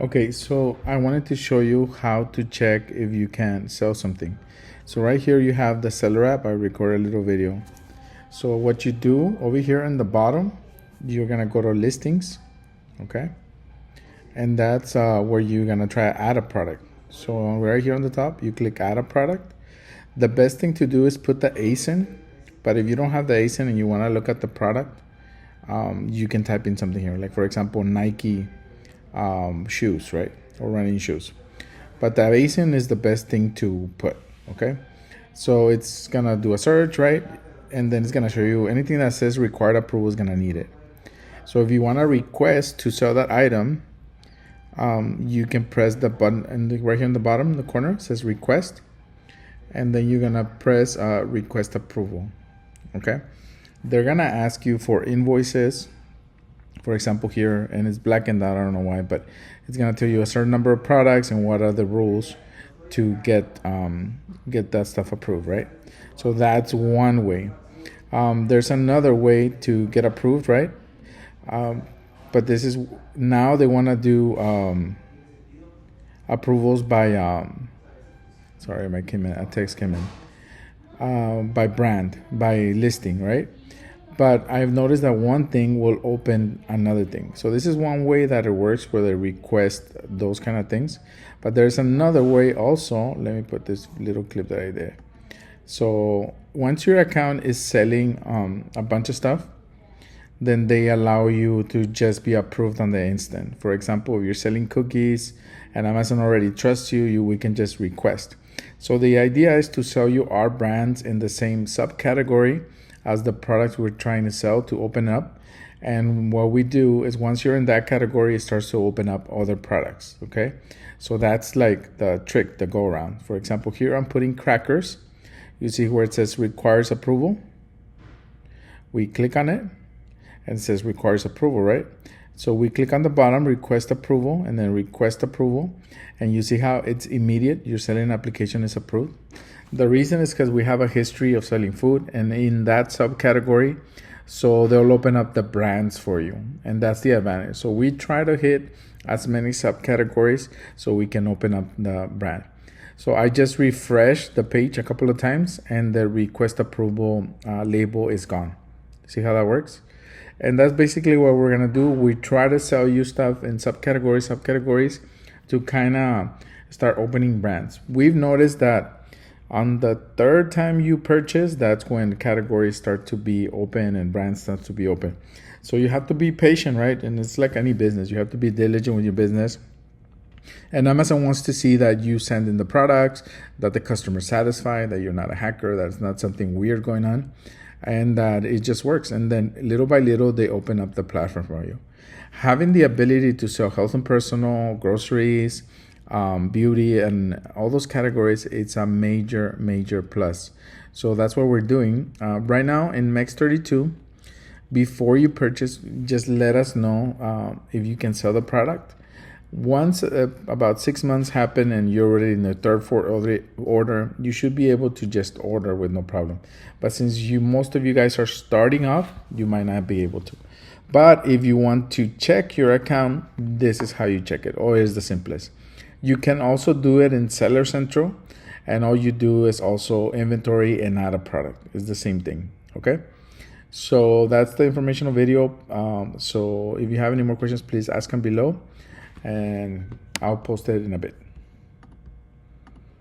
Okay, so I wanted to show you how to check if you can sell something. So right here you have the seller app. I record a little video. So what you do over here in the bottom, you're gonna go to listings, okay? And that's where you're gonna try to add a product. So right here on the top, you click add a product. The best thing to do is put the ASIN, but if you don't have the ASIN and you wanna look at the product, you can type in something here. Like for example, Nike shoes, right? Or running shoes. But the ASIN is the best thing to put, okay? So it's gonna do a search, right? And then it's gonna show you anything that says required approval is gonna need it. So if you wanna request to sell that item, you can press the button and right here in the bottom, in the corner, it says request. And then you're gonna press request approval, okay? They're gonna ask you for invoices, for example here, and it's blackened out, I don't know why, but it's gonna tell you a certain number of products and what are the rules to get that stuff approved, right? So that's one way. There's another way to get approved, right? But this is now they want to do approvals by sorry, a text came in, by brand, by listing, right? But I've noticed that one thing will open another thing. So this is one way that it works where they request those kind of things. But there's another way also. Let me put this little clip that I did. So once your account is selling a bunch of stuff, then they allow you to just be approved on the instant. For example, if you're selling cookies and Amazon already trusts you, we can just request. So the idea is to sell you our brands in the same subcategory as the products we're trying to sell to open up. And what we do is once you're in that category, it starts to open up other products, okay? So that's like the trick, the go around. For example, here I'm putting crackers. You see where it says requires approval? We click on it and it says requires approval, right? So we click on the bottom, request approval, and then request approval. And you see how it's immediate. Your selling application is approved. The reason is because we have a history of selling food, and in that subcategory, so they'll open up the brands for you. And that's the advantage. So we try to hit as many subcategories so we can open up the brand. So I just refreshed the page a couple of times and the request approval label is gone. See how that works? And that's basically what we're gonna do. We try to sell you stuff in subcategories to kind of start opening brands. We've noticed that on the third time you purchase, that's when categories start to be open and brands start to be open. So you have to be patient, right? And it's like any business. You have to be diligent with your business. And Amazon wants to see that you send in the products, that the customer is satisfied, that you're not a hacker, that it's not something weird going on, and that it just works. And then little by little, they open up the platform for you. Having the ability to sell health and personal, groceries, beauty, and all those categories, it's a major plus. So that's what we're doing right now in Mex32. Before you purchase, just let us know if you can sell the product. Once about 6 months happen and you're already in the third, fourth order, you should be able to just order with no problem. But since most of you guys are starting off, you might not be able to. But if you want to check your account, this is how you check it, or is the simplest. You can also do it in Seller Central, and all you do is also inventory and add a product. It's the same thing, okay? So that's the informational video. So if you have any more questions, please ask them below, and I'll post it in a bit.